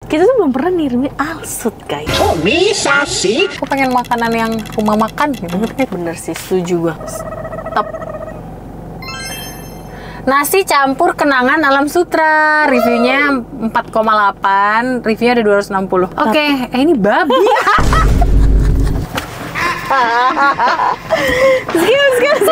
Kita tuh belum pernah nirmi alsut, guys. Kok bisa sih? Aku pengen makanan yang rumah makan gitu. Bener sih, setuju gua. Stop. Nasi campur kenangan Alam Sutra. Reviewnya 4,8. Reviewnya ada 260. Oke, ini babi. Skip.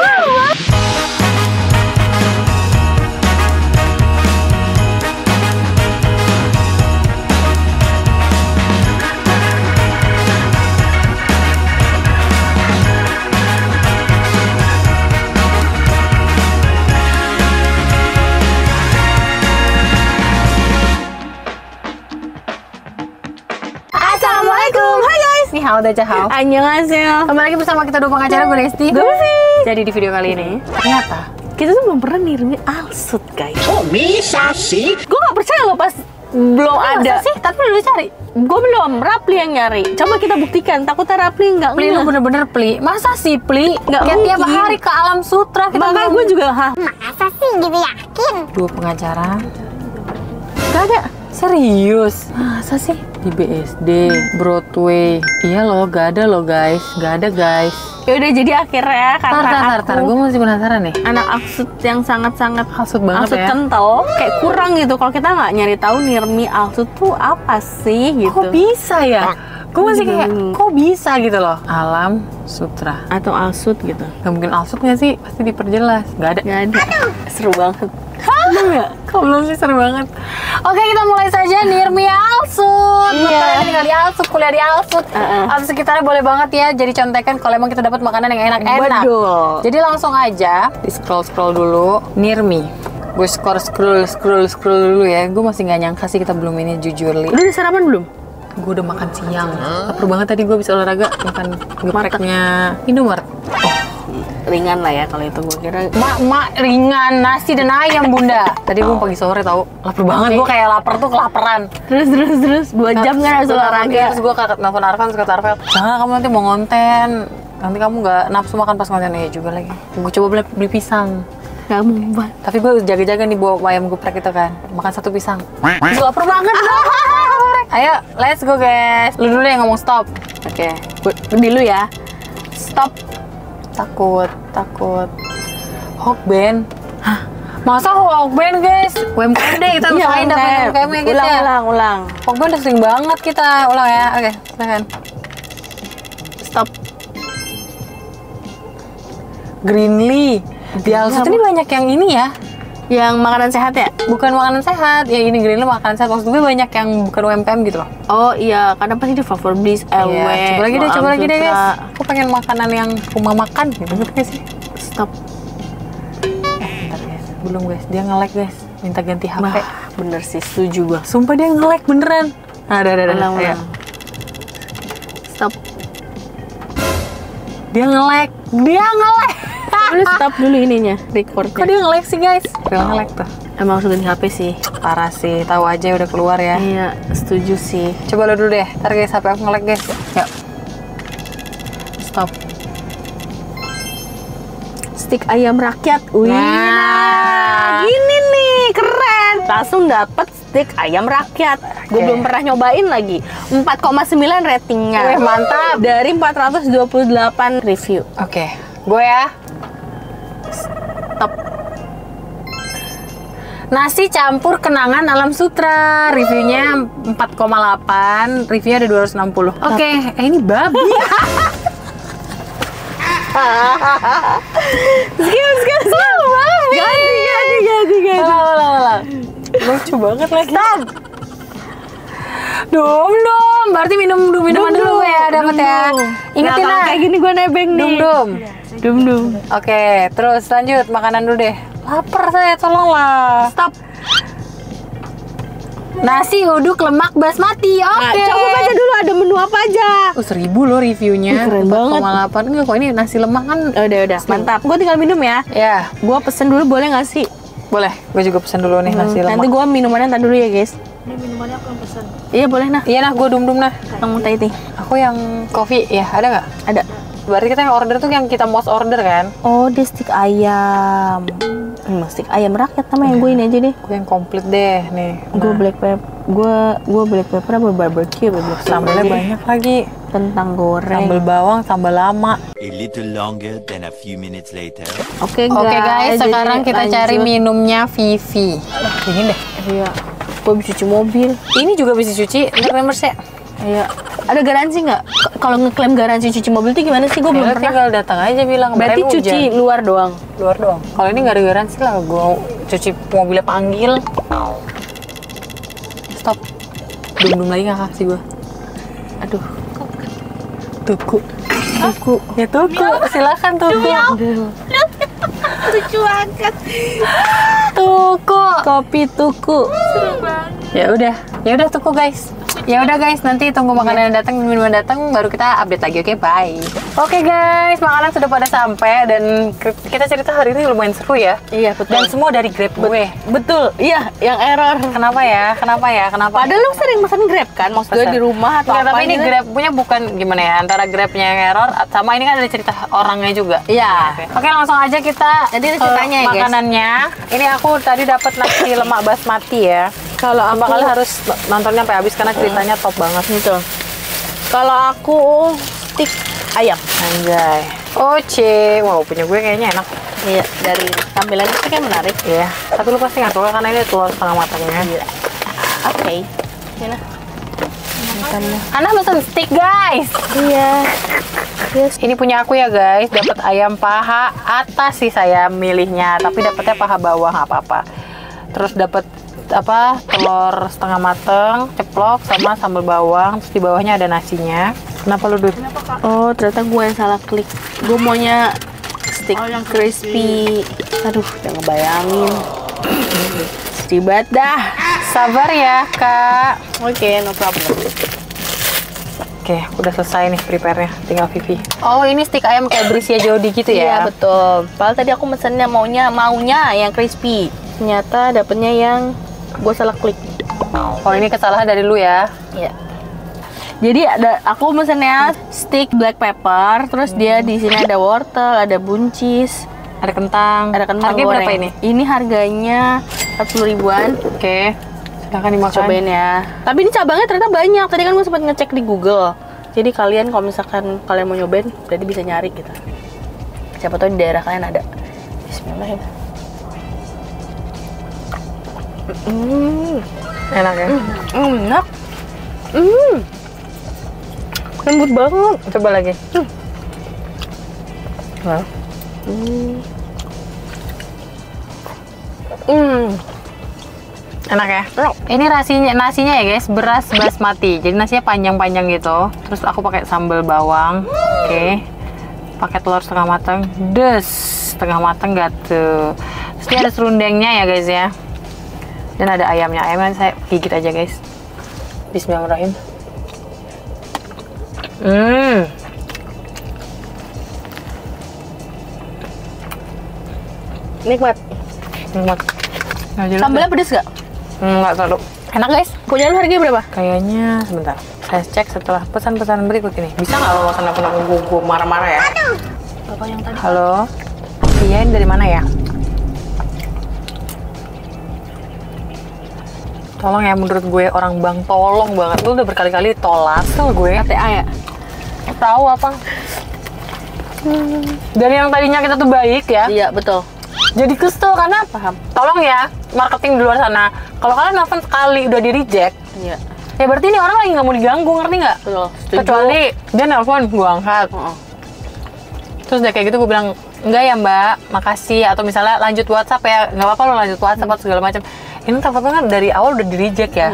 Assalamualaikum, hai guys. Ni hao daja hao. Annyeonghaseyo. Kembali lagi bersama kita dua pengacara, gue Lesti. Gue Vivi. Jadi di video kali ini ternyata Kita tuh belum pernah nirmi alsut, guys. Kok bisa sih? Gue gak percaya loh pas belum ada. masa sih? Tapi lu udah cari. Gue belum, Rapli yang nyari. Coba kita buktikan, takutnya Rapli nggak Pli lu ngeh. bener-bener Pli. Masa sih Pli? Nggak Kayak tiap mungkin. hari ke Alam Sutra kita Makanya gue juga, Masa sih gitu yakin? dua pengacara. gak ada. Serius? Masa sih? Di BSD, Broadway. Iya loh, gak ada loh guys. Gak ada guys. Ya udah, jadi akhirnya karena Tar, gue masih penasaran nih. anak alsut yang sangat-sangat Alsut banget alsut ya. kental, kayak kurang gitu kalau kita nggak nyari tahu nirmi alsut tuh apa sih gitu. Kok bisa ya? Gue masih kayak, Hmm. kok bisa gitu loh. Alam Sutra. Atau alsut gitu. Gak mungkin alsut gak sih? Pasti diperjelas. Gak ada. Nggak ada. Seru banget. Kok belum sih, seru banget. Oke, kita mulai saja Nirmi Alsut. Iya. Buat kalian yang tinggal di Alsut, kuliah di Alsut, atau sekitarnya boleh banget ya jadi contekan kalau emang kita dapat makanan yang enak-enak. Betul. Jadi langsung aja di scroll dulu Nirmi. Gue scroll dulu ya. Gue masih nggak nyangka sih kita belum ini, jujur Li. Udah sarapan belum? Gue udah makan siang. Lapar banget tadi, gue bisa olahraga makan gepreknya Indomaret. Ringan lah ya kalau itu, gue kira. Mak ringan, nasi dan ayam bunda. Tadi gue pagi sore tahu, lapar banget. Gue kayak lapar tuh kelaparan. Terus 2 jam kan harus olahraga. Terus gue nelfon Arfan, terus kata Arfan, jangan kamu nanti mau ngonten, nanti kamu nggak nafsu makan pas ngonten. Ya juga lagi. Gue coba beli pisang. Gak membuat. Tapi gue jaga-jaga nih bawa ayam geprek itu kan, makan 1 pisang. Gue lapar banget. Ayo, let's go guys. Lu dulu yang ngomong stop. Oke, dulu ya. Stop. Takut. Hokben. Hah? Masa Hokben guys? UMKM deh, kita usahain dapat UMKM ya guys ya. Ulang. Hokben udah sering banget kita ulang ya. Oke, silakan. Stop. Greenly. Di Alsut ini banyak yang ini ya. Yang makanan sehat ya? Bukan makanan sehat. Ya ini Greenly makanan sehat. Maksud gue banyak yang bukan UMKM gitu loh. Oh iya, karena pasti di Favorbis, LW. Iya, coba lagi deh Sutra. guys. Aku pengen makanan yang rumah makan gitu. Ngerti gak sih? Stop. Bentar guys. Belum guys. Dia nge-lag guys. Minta ganti HP. Wah, bener sih, setuju gua. Sumpah dia nge-lag beneran. Ada. Ulang. Ayo. Stop. Dia nge-lag. Lu stop dulu ininya, recordnya. Kok dia nge-lag sih guys? Real nge-lag tuh. Emang harus ganti HP sih. Parah sih. Tahu aja udah keluar ya. Iya, setuju sih. Coba lo dulu deh. Ntar guys HP aku nge-lag guys. Yuk. Stop. Stik ayam rakyat. Wih, Nah. gini nih, keren. Langsung dapet stik ayam rakyat. Gue Oke. belum pernah nyobain lagi. 4,9 ratingnya. Wih, mantap. Dari 428 review. Oke. Gue ya. Top. Nasi campur kenangan Alam Sutra. Reviewnya 4,8. Reviewnya ada 260. Oke, ini babi. Skip. Ganti. Ulang. Lucu banget lagi. Stop. Dum. Berarti minuman dulu ya, dapat ya. Ingetin Nah, kalau lah. kayak gini gue nebeng nih. Dum. Oke, terus lanjut makanan dulu deh. Lapar saya, tolonglah. Stop. Nasi uduk lemak basmati. Nah, Oke. coba baca dulu ada menu apa aja. 1000 loh reviewnya. Keren banget. 4,8. Enggak kok, ini nasi lemak kan. Udah. Mantap. Gue tinggal minum ya. Ya, Gue pesen dulu boleh nggak sih? boleh. Gue juga pesen dulu nih nasi lemak. Nanti gue minumannya ntar dulu ya guys. Ini minumannya aku yang pesen. Iya boleh nah. Iya nah, gue dum nah. Yang muntah itu. Aku yang coffee ya, ada nggak? Ada. Berarti kita yang order tuh yang kita most order kan? Oh, dia stik ayam. Stik ayam rakyat sama yang gue ini aja deh. Gue yang komplit deh nih. Gue Nah, black pepper. Gue black pepper apa barbecue, black pepper Sambalnya aja. banyak lagi. Kentang goreng. Sambal bawang, sambal lama. A little longer than a few minutes later. Oke Oke guys, jadi sekarang kita cari lanjut. minumnya Vivi. Dingin deh. Iya. Gue bisa cuci mobil. Ini juga bisa cuci, ntar members ya. Iya. Ada garansi nggak? Kalau ngeklaim garansi cuci mobil itu gimana sih? Gue belum pernah. Tinggal datang aja bilang. Berarti kemarin cuci hujan. luar doang. Luar doang. Kalau ini nggak ada garansi lah, gue cuci mobilnya panggil. Stop. Belum lagi nggak kasih gue. Aduh. Tuku. Aku. Ya tuku. Silakan tuku. Lucu banget. Tuku. Kopi tuku. Ya udah tuku guys. Ya udah guys, nanti tunggu makanan yang datang, minuman datang, baru kita update lagi. Oke, bye. Oke guys, makanan sudah pada sampai dan kita cerita hari ini lumayan seru ya. Iya betul. Dan semua dari Grab gue. Betul. Iya, yang error. Kenapa ya? Kenapa? Padahal lu sering pesan Grab kan? Maksud gue Pesan. di rumah atau Enggak, apa tapi ini gitu. Grab punya bukan gimana ya, antara Grabnya yang error sama ini kan ada cerita orangnya juga. Iya. Oke, langsung aja kita Jadi ke ceritanya ya, guys. makanannya. Ini aku tadi dapat nasi lemak basmati ya. Kalau aku Kalian harus nontonnya sampai habis karena ceritanya top banget. Betul. Kalau aku stick ayam. Anjay. Oce. Wow, punya gue kayaknya enak. Iya, dari tampilannya sih kan menarik. Iya. Tapi lu pasti nggak suka karena ini telur setengah matangnya. Iya. Oke. Sini. Anda pesan steak guys. Iya. Yes. Ini punya aku ya guys. Dapat ayam paha atas sih saya milihnya, tapi dapatnya paha bawah nggak apa-apa. Terus dapat telur setengah mateng, ceplok sama sambal bawang. Terus di bawahnya ada nasinya. Kenapa lu Dut? Oh, ternyata gue yang salah klik. Gue maunya stick crispy. Aduh, udah ngebayangin. Sedih banget dah. Sabar ya kak. Oke, no problem. Oke, udah selesai nih prepare-nya. Tinggal Vivi. Oh, ini stick ayam kayak Brisia Jodi gitu Iya, ya? betul. Padahal tadi aku mesennya maunya yang crispy. Ternyata dapetnya yang gue salah klik. Oh, ini kesalahan dari lu ya? Iya. Jadi aku mesennya stick black pepper, terus dia di sini ada wortel, ada buncis, Ada kentang. kentang Harganya goreng. berapa ini? Ini harganya 40 ribuan. Oke. Silahkan dimakan. Cobain ya. Tapi ini cabangnya ternyata banyak. Tadi kan gue sempat ngecek di Google. Jadi kalian kalau misalkan kalian mau nyobain, berarti bisa nyari gitu. Siapa tahu di daerah kalian ada. Bismillahirrahmanirrahim. Enak ya? Enak. Lembut banget. Coba lagi. Wow. Enak ya? Ini nasinya ya guys, beras basmati. Jadi nasinya panjang-panjang gitu. Terus aku pakai sambal bawang. Oke. Pakai telur setengah matang. Setengah matang gak tuh. Terus dia ada serundengnya ya guys ya. Dan ada ayamnya. Ayamnya saya gigit aja guys. Bismillahirrahmanirrahim. Nikmat. Nikmat. Sambalnya pedes gak? Nggak terlalu. Enak guys. Punya lu harganya berapa? Kayaknya sebentar. Saya cek setelah pesan-pesan berikut ini. Bisa nggak lo pesan aku gue marah-marah ya? Apa yang tadi? Halo. Iya, ini dari mana ya? Tolong ya, menurut gue orang Bang tolong banget. Lu udah berkali-kali tolak sama gue. KTA ya? Tahu apa? Dari yang tadinya kita tuh baik ya. Iya, betul. Jadi kesel karena Paham. tolong ya, marketing di luar sana. Kalau kalian nelfon sekali udah di reject, Iya, ya berarti ini orang lagi nggak mau diganggu, ngerti nggak? betul. Setuju. Kecuali dia nelpon, gue angkat. Terus dia kayak gitu gue bilang, enggak ya mbak, makasih. Atau misalnya lanjut WhatsApp ya, nggak apa-apa lo lanjut WhatsApp atau segala macam. Ini teleponnya kan dari awal udah di reject ya.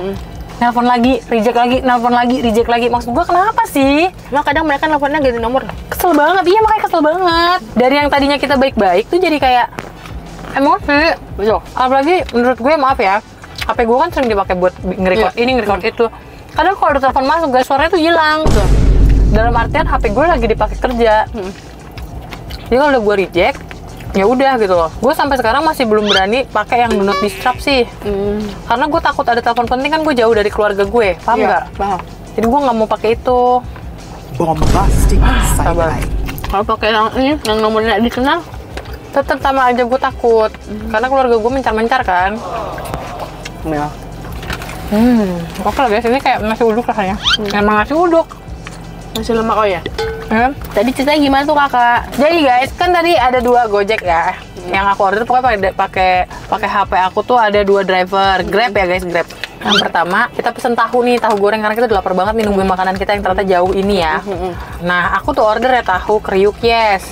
Nelpon lagi, reject lagi, nelpon lagi, reject lagi. Maksud gue kenapa sih? Cuma kadang mereka nelfonnya ganti nomor. Kesel banget, iya makanya kesel banget. Dari yang tadinya kita baik-baik tuh jadi kayak emosi. Betul. Apalagi menurut gue, maaf ya, HP gue kan sering dipakai buat nge-record ini, nge-record itu. Kadang kalau ada telepon masuk, guys, suaranya tuh hilang. Dalam artian HP gue lagi dipakai kerja. Jadi kalau udah gue reject, ya udah gitu loh. Gue sampai sekarang masih belum berani pakai yang do not disturb sih. Karena gue takut ada telepon penting, kan gue jauh dari keluarga gue. Paham nggak? Paham. Jadi gue nggak mau pakai itu. Bombastic Sabar. Kalau pakai yang ini, yang nomornya dikenal, Tetap sama aja gue takut. Karena keluarga gue mencar-mencar kan. ya. Oke lah guys, ini kayak nasi uduk rasanya. Emang nasi uduk. Masih lemak oh ya. Tadi Ceritanya gimana tuh kakak? Jadi guys, kan tadi ada 2 Gojek ya. Yang aku order pokoknya pakai HP aku tuh ada 2 driver. Grab ya guys, Grab. Yang pertama, kita pesen tahu nih, tahu goreng karena kita udah lapar banget nih nungguin makanan kita yang ternyata jauh ini ya. Nah, aku tuh order ya tahu kriuk yes.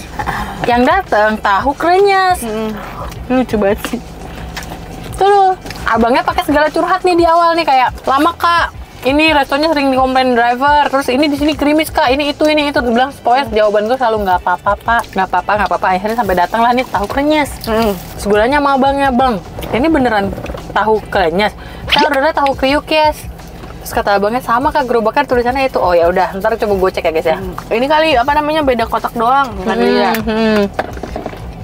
Yang dateng tahu krenyes. Lucu banget sih. Tuh, abangnya pakai segala curhat nih di awal nih kayak, "Lama Kak, ini restonya sering dikomplain driver, terus ini di sini krimis Kak, ini itu." Dia bilang pokoknya jawaban tuh selalu nggak apa-apa Pak, nggak apa-apa. Akhirnya sampai datang lah nih tahu krenyes. Segulanya sama abangnya, "Bang, ini beneran tahu krenyes? Saya ordernya tahu kriuk yes." Terus kata abangnya, "Sama Kak, gerobaknya tulisannya itu." Oh ya udah, ntar coba gue cek ya guys ya. Ini kali apa namanya beda kotak doang, nggak dia.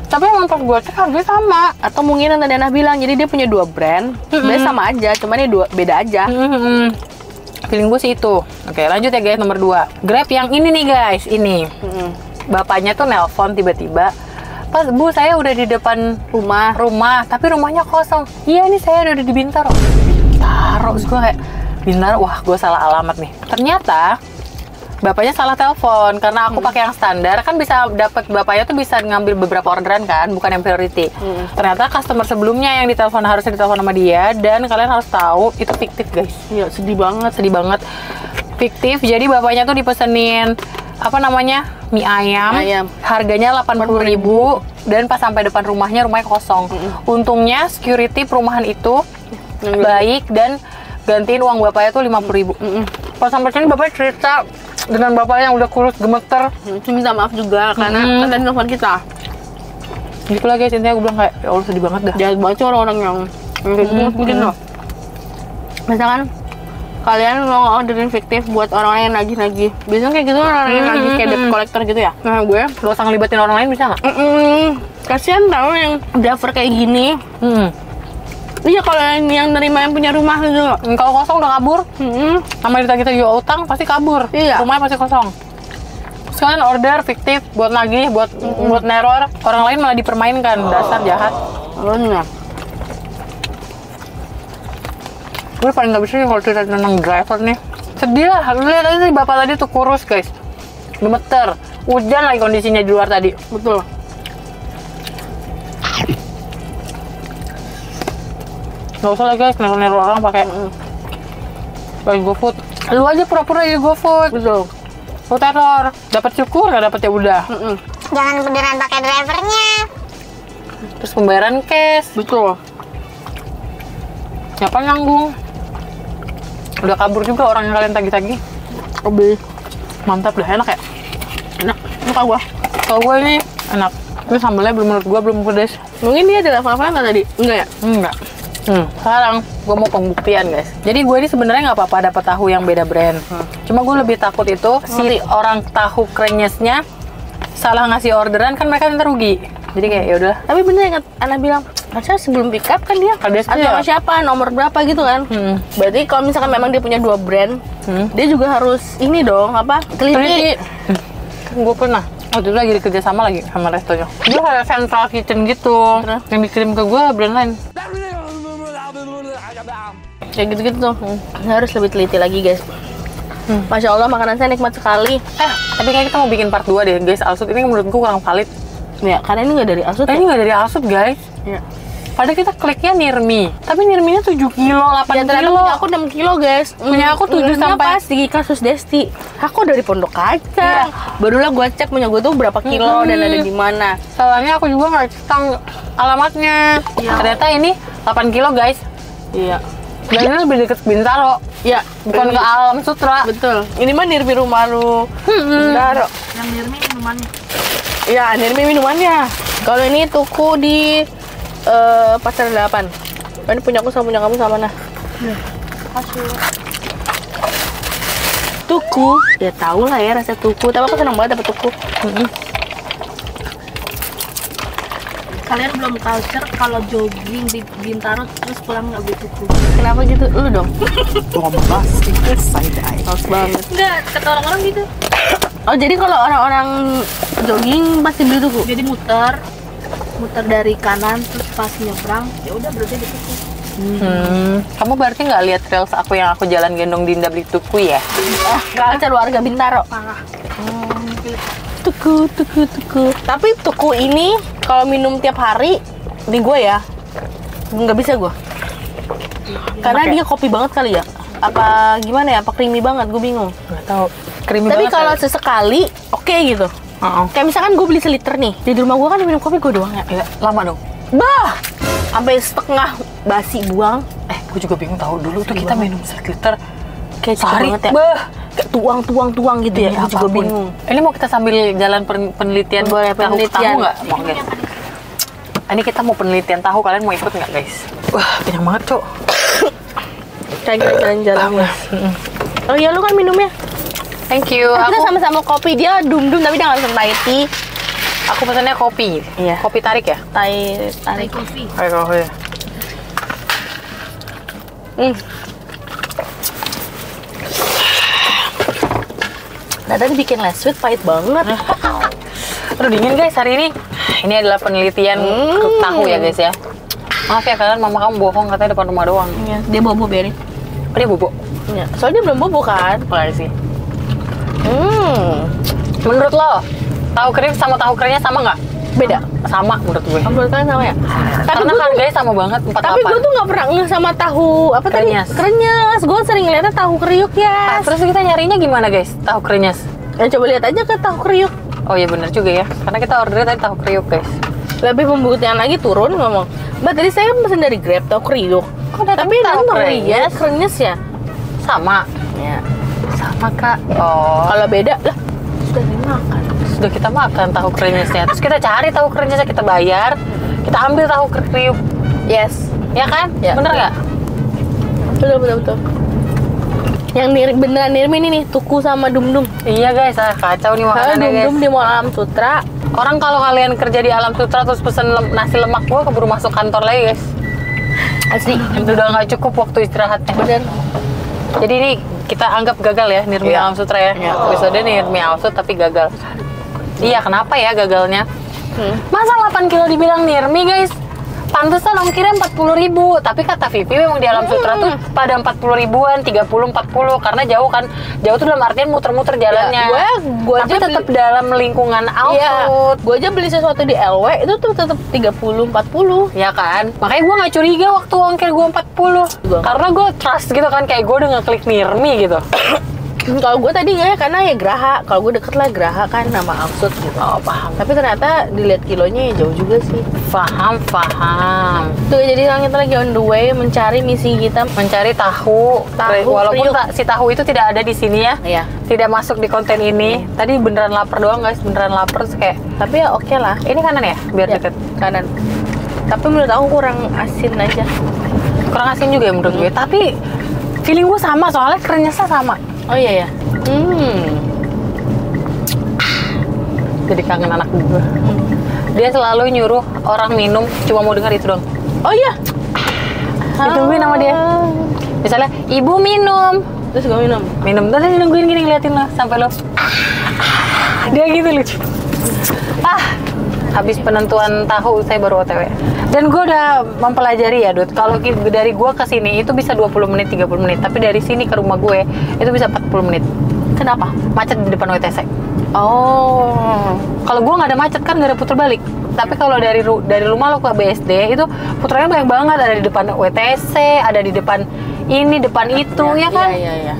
Tapi emang pas gue cek harganya sama. Atau mungkin yang tadi Ana bilang, jadi dia punya 2 brand, sebenarnya sama aja, cuman ini beda aja. Feeling gue sih itu. Oke, lanjut ya guys, nomor 2. Grab yang ini nih guys, ini. Bapaknya tuh nelpon tiba-tiba, "Pas Bu, saya udah di depan rumah, tapi rumahnya kosong." "Iya, ini saya udah di Bintaro." Terus gue kayak, Bintaro, wah gue salah alamat nih. Ternyata bapaknya salah telepon karena aku pakai yang standar kan bisa dapat, bapaknya tuh bisa ngambil beberapa orderan kan, bukan yang priority. Ternyata customer sebelumnya yang ditelepon harusnya ditelepon sama dia, dan kalian harus tahu itu fiktif guys. Iya, sedih banget. Fiktif. Jadi bapaknya tuh dipesenin apa namanya mie ayam. Harganya 80.000 dan pas sampai depan rumahnya kosong. Untungnya security perumahan itu baik dan gantiin uang bapaknya tuh 50.000. Pas sampai sini bapaknya cerita dengan bapaknya yang udah kurus gemeter, Minta maaf juga karena kan tadi nelfon kita. gitu lah guys, intinya gue bilang kayak, ya Allah sedih banget dah. Jahat banget sih orang-orang yang kayak gitu mungkin loh. Misalkan kalian mau orderin fiktif buat orang yang nagih-nagih. Biasanya kayak gitu orang yang nagih kayak debt collector gitu ya. Nah gue Gak usah ngelibatin orang lain bisa nggak? kasihan tau yang driver kayak gini. Iya, kalau yang nerima yang punya rumah gitu. Kalau kosong udah kabur, sama ditagih-tagih utang pasti kabur. Iya. Rumahnya pasti kosong. Sekalian order fiktif buat nagih, buat neror, orang lain malah dipermainkan. Dasar jahat. Bener. Gue paling gak bisa nih kalau cerita tentang driver nih. Sedih lah, lu lihat aja bapak tadi tuh kurus guys, gemeter. Hujan lagi kondisinya di luar tadi. Betul. Gak usah lah guys, neror orang pakai GoFood. Lu aja pura-pura jadi GoFood. Betul. Lu teror, dapat syukur, gak dapet ya udah. Jangan beneran pakai drivernya. Terus pembayaran cash, Betul. siapa nanggung? Udah kabur juga orang yang kalian tagih-tagih. Lebih Mantap dah, enak ya? enak. Muka gua. Kalau gue ini enak. Ini sambalnya menurut gue belum pedes. Mungkin dia ada level-levelnya nggak tadi? Enggak ya? Enggak. Sekarang gue mau pembuktian guys. Jadi gue ini sebenarnya nggak apa-apa dapat tahu yang beda brand. Cuma gue lebih takut itu si orang tahu krenyesnya salah ngasih orderan, kan mereka nanti rugi. Jadi kayak ya udah. Tapi bener yang Ana bilang, harusnya sebelum pick up kan dia Kades atau ya? siapa, nomor berapa gitu kan. Berarti kalau misalkan memang dia punya 2 brand, dia juga harus ini dong, apa? Teliti. Gue pernah waktu itu lagi kerja sama lagi sama restonya. Dia kayak central kitchen gitu. Yang dikirim ke gue brand lain. Kayak gitu-gitu tuh. Harus lebih teliti lagi guys. Masya Allah, makanan saya nikmat sekali. Tapi kayak kita mau bikin part 2 deh guys. Alsut ini menurut gue kurang valid. Ya, karena ini nggak dari Alsut. Ini nggak dari Alsut guys. Ya. Padahal kita kliknya Nirmi. Tapi Nirminya 7 kilo, 8 Ya, ternyata kilo. punya aku 6 kilo guys. Punya aku 7 Nurulnya sampai- pas di kasus Desti. Aku dari Pondok Kacang. Barulah gue cek punya gue tuh berapa kilo dan ada di mana. Salahnya aku juga nggak cek alamatnya. Ternyata ini 8 kilo guys. Iya. Dan ini lebih deket Bintaro. Ya, Bukan ke Alam Sutra. betul. Ini mah Nirmi rumah lu. Bintaro. Yang Nirmi minumannya. Iya, Nirmi minumannya. Kalau ini tuku di Pasar 8. Ini punya aku sama punya kamu sama nah. Tuku, ya tahu lah ya rasa tuku. Tapi aku senang banget dapet tuku. Kalian belum culture kalau jogging di Bintaro terus pulang nggak beli tuku. Kenapa gitu? Lu dong. Bombastic side eye. Haus banget. Enggak, kata orang-orang gitu. Oh, jadi kalau orang-orang jogging pasti beli tuku? Jadi muter dari kanan terus pas nyebrang ya udah berarti di tuku. Kamu berarti nggak lihat reels aku yang aku jalan gendong Dinda beli tuku ya? Culture warga Bintaro. Parah. Tuku. Tapi tuku ini kalau minum tiap hari di gue ya nggak bisa gue. Karena dia kopi banget kali ya. Apa gimana ya? Apa creamy banget? Gue bingung. Nggak tahu. Creamy Tapi banget kalau kali. sesekali oke gitu. Kayak misalkan gue beli seliter nih. Di rumah gue kan minum kopi gue doang ya. Ya, lama dong. Bah, sampai setengah basi buang. Gue juga bingung tahu dulu tuh kita minum seliter Kayak cepet sehari. banget ya. Bah. Kayak tuang gitu ya. Gue juga bingung. Ini mau kita sambil jalan penelitian Boleh, penelitian. tahu nggak? Mau guys. Ini kita mau penelitian tahu, kalian mau ikut nggak guys? Wah, kenyang banget cok. Kayak kita jalan-jalan ya. Oh iya lu kan minumnya. Thank you. Kita Aku sama-sama kopi. Dia dum-dum tapi dia nggak bisa Thai tea. aku pesannya kopi. Iya. Kopi tarik ya? Thai Thai coffee. Ayo kopi. Dadan bikin less sweet pahit banget. Aduh dingin guys hari ini. Ini adalah penelitian tahu ya guys ya. Maaf ya kalian, mama kamu bohong katanya depan rumah doang. Iya, dia bobo biarin. Oh, dia bobo. Iya. Soalnya dia belum bobo kan. Boleh sih. Menurut lo Tahu kering sama tahu keringnya sama nggak? beda? Sama menurut gue. Menurut kalian sama ya? Karena harganya sama banget 48. Tapi gue tuh nggak pernah ngeh sama tahu apa Krenyes. tadi? Krenyes. Gue sering ngeliatnya tahu kriuk ya. Terus kita nyarinya gimana guys? Tahu keringnya? Ya coba lihat aja ke tahu kriuk. Oh iya bener juga ya. Karena kita ordernya tadi tahu kriuk guys. Lebih pembuktian lagi turun ngomong. Mbak tadi saya pesen dari Grab tahu kriuk. Tapi tahu tahu krenyes? krenyes ya. Sama. Ya. Sama kak. Oh. Kalau beda lah sudah dimakan. Sudah kita makan tahu keringnya. Terus kita cari tahu keringnya, kita bayar. Kita ambil tahu kriuk. Yes. Ya kan? Ya. Bener nggak? Betul. Yang beneran Nirmi ini nih tuku sama Dum-Dum. Iya guys, kacau nih makanannya guys. Dum-Dum di Mall Alam Sutra. Orang kalau kalian kerja di Alam Sutra terus pesen nasi lemak, gua keburu masuk kantor lagi guys. Asli. Udah nggak cukup waktu istirahatnya. Bener. Jadi ini kita anggap gagal ya Nirmi Iya. Alam Sutra ya. Iya. Episode Nirmi Alam Sutra tapi gagal. Iya, kenapa ya gagalnya? Masa 8 kilo dibilang Nirmi guys? Pantesan ongkirnya 40.000. Tapi kata Vivi memang di Alam Sutra tuh pada 40 ribuan, 30, 40 karena jauh kan. Jauh tuh dalam artian muter-muter jalannya. Gua tapi aja tetap dalam lingkungan Iya, output. gue aja beli sesuatu di LW itu tuh tetap 30, 40. Ya kan? Makanya gue nggak curiga waktu ongkir gue 40. Gua- Karena gue trust gitu kan, kayak gue udah ngeklik Nirmi gitu. Kalau gue tadi nggak ya karena ya Graha. Kalau gue deket lah Graha kan nama Amsud gitu. Oh, paham. Tapi ternyata dilihat kilonya ya jauh juga sih. Paham. Tuh jadi sekarang kita lagi on the way mencari misi kita. Mencari tahu. Walaupun kriuk. si tahu itu tidak ada di sini ya. Iya. Tidak masuk di konten ini. Tadi beneran lapar doang guys, beneran lapar terus kayak. Tapi ya oke lah. Ini kanan ya, biar Ya, deket. kanan. Tapi menurut aku kurang asin aja. Kurang asin juga ya menurut gue. Tapi feeling gue sama soalnya kerennya sama. Oh iya ya. Jadi kangen anak gue. Dia selalu nyuruh orang minum cuma mau dengar itu doang. Oh iya. Ditungguin sama dia. Misalnya, ibu minum. Terus gue minum. Minum, terus dia nungguin gini ngeliatin lo sampai lo. Dia gitu lucu. Habis penentuan tahu saya baru OTW. Dan gue udah mempelajari ya, Dut. Kalau dari gue ke sini itu bisa 20 menit, 30 menit. Tapi dari sini ke rumah gue itu bisa 40 menit. Kenapa? Macet di depan WTC. Oh. Kalau gue nggak ada macet kan nggak ada puter balik. Tapi kalau dari rumah lo ke BSD itu puterannya banyak banget. Ada di depan WTC, ada di depan ini, depan itu, ya kan? Iya.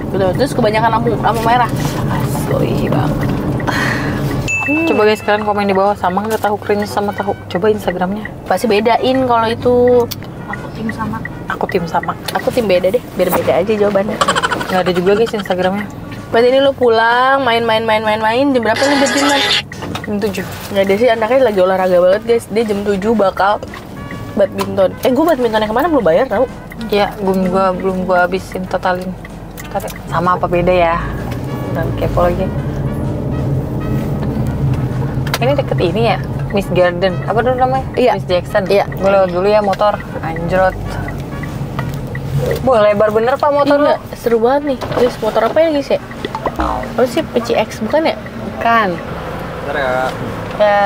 Betul. Terus kebanyakan lampu merah. Asli banget. Coba guys kalian komen di bawah sama nggak tahu keringnya sama tahu. Coba Instagramnya. Pasti bedain kalau itu. Aku tim sama. Aku tim sama. Aku tim beda deh. Biar beda aja jawabannya. Nggak ada juga guys Instagramnya. Berarti ini lu pulang main. Jam berapa nih bedtime? Jam 7. Nggak ada sih. Anaknya lagi olahraga banget guys. Dia jam 7 bakal badminton. Gue badmintonnya kemana belum bayar tau? Iya, belum gua habisin totalin. Tadi sama apa beda ya? Dan kepo lagi. Ini deket ini ya, Miss Garden. Apa dulu namanya? Iya. Miss Jackson. Iya. Gue lewat dulu ya motor. Anjrot. Wah, lebar bener pak motor lu. Iya, seru banget nih. Guys, motor apa ya guys ya? Apa sih PCX bukan ya? Bukan. Bentar ya. Ya.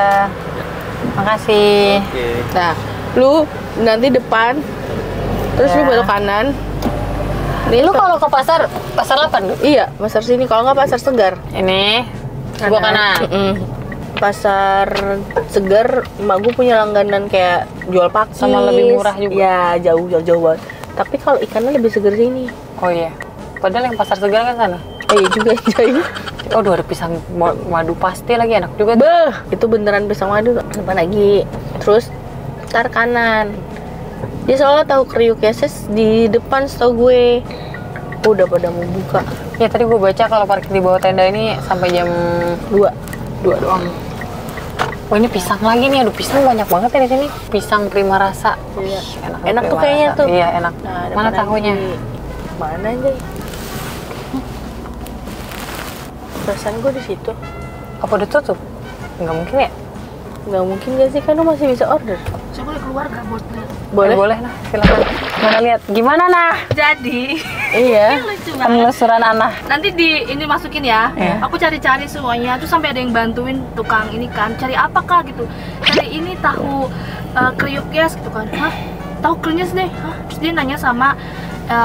Makasih. Oke. Nah, lu nanti depan, terus Ya. lu belok kanan. Nih, Lu kalau ke pasar 8 iya, pasar sini. Kalau nggak pasar Segar. ini sebelah kanan. Pasar Segar, emak gue punya langganan kayak jual pakis. Sama lebih murah juga. Ya, jauh banget. Tapi kalau ikannya lebih segar sini. Oh iya. Padahal yang pasar Segar kan sana. Iya juga, Jay. Oh, ada pisang madu pasti lagi enak juga. Beh, itu beneran pisang madu. Depan lagi. Terus ntar kanan. Dia soalnya tahu kriuk yeses di depan setahu gue. Udah pada mau buka. Ya tadi gue baca kalau parkir di bawah tenda ini sampai jam 2 doang. Oh ini pisang lagi nih, aduh pisang banyak banget ya di sini. Pisang prima rasa. Iya. Enak, Enak tuh Prima kayaknya Rasa. tuh. Iya enak. Nah, Mana depan tahunya? lagi. Mana Jay? Perasaan gue di situ. Apa udah tutup? Nggak mungkin ya? Nggak mungkin gak sih, kan lu masih bisa order. Saya boleh keluar nggak buat lihat? Boleh? Boleh nah, silakan. Mana lihat? Gimana nah? Jadi Iya. lucu banget. Penelusuran Ana. Nanti ini masukin ya. Iya. Aku cari-cari semuanya. Terus sampai ada yang bantuin tukang ini kan. Cari apa kak gitu. Cari ini tahu kriuk yes gitu kan. Hah? Tahu krenyes deh. Hah? Terus dia nanya sama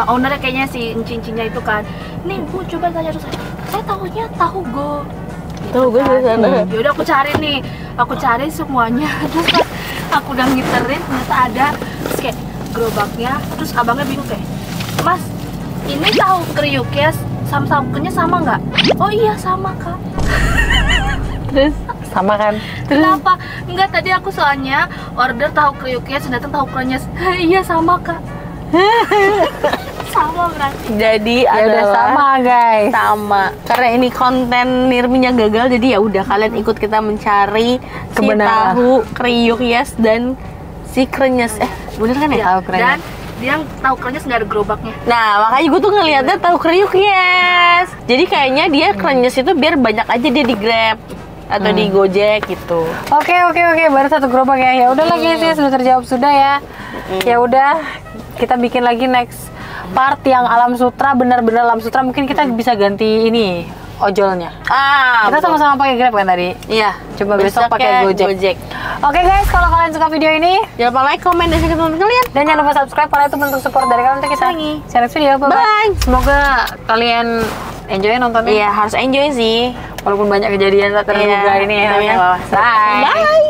ownernya kayaknya si cincinya itu kan. Nih bu coba tanya terus. Saya tahunya tahu go. Tahu gue di sana. Ya udah aku cari nih. Aku cari semuanya. Terus pas aku udah ngiterin ternyata ada. Terus kayak gerobaknya. Terus abangnya bingung kayak, Mas, ini tahu kriuk ya sama-samanya sama nggak? Oh iya sama kak. Terus Sama kan? Kenapa? Enggak, tadi aku soalnya order tahu kriuk ya, datang tahu krenyes. Iya sama kak. Sama berarti. jadi Ya udah adalah sama guys. sama. Karena ini konten Nirminya gagal, jadi ya udah kalian ikut kita mencari si Kebenaran. tahu kriuk yes dan si krenyes. Bener kan ya? Tahu krenyes. Dan dia yang tahu krenyes nggak ada gerobaknya. Nah, makanya gue tuh ngeliatnya tahu kriuk yes. Jadi kayaknya dia krenyes itu biar banyak aja dia di Grab atau di Gojek gitu. Oke, baru 1 gerobak ya. Ya udahlah guys, ya sudah terjawab sudah ya. Ya udah, kita bikin lagi next part yang alam sutra, benar-benar alam sutra. Mungkin kita bisa ganti ini ojolnya. Kita Betul. sama-sama pakai Grab kan tadi. Iya. Coba besok pakai Gojek. Oke guys, kalau kalian suka video ini Jangan lupa like, comment, dan share ke teman kalian. dan jangan lupa subscribe karena itu bentuk support dari kalian untuk kita share next video. Bye. Semoga kalian enjoy nontonnya. Iya, harus enjoy sih. Walaupun banyak kejadian tak terduga Iya, ini ya. tapi nggak apa-apa. Bye. Bye.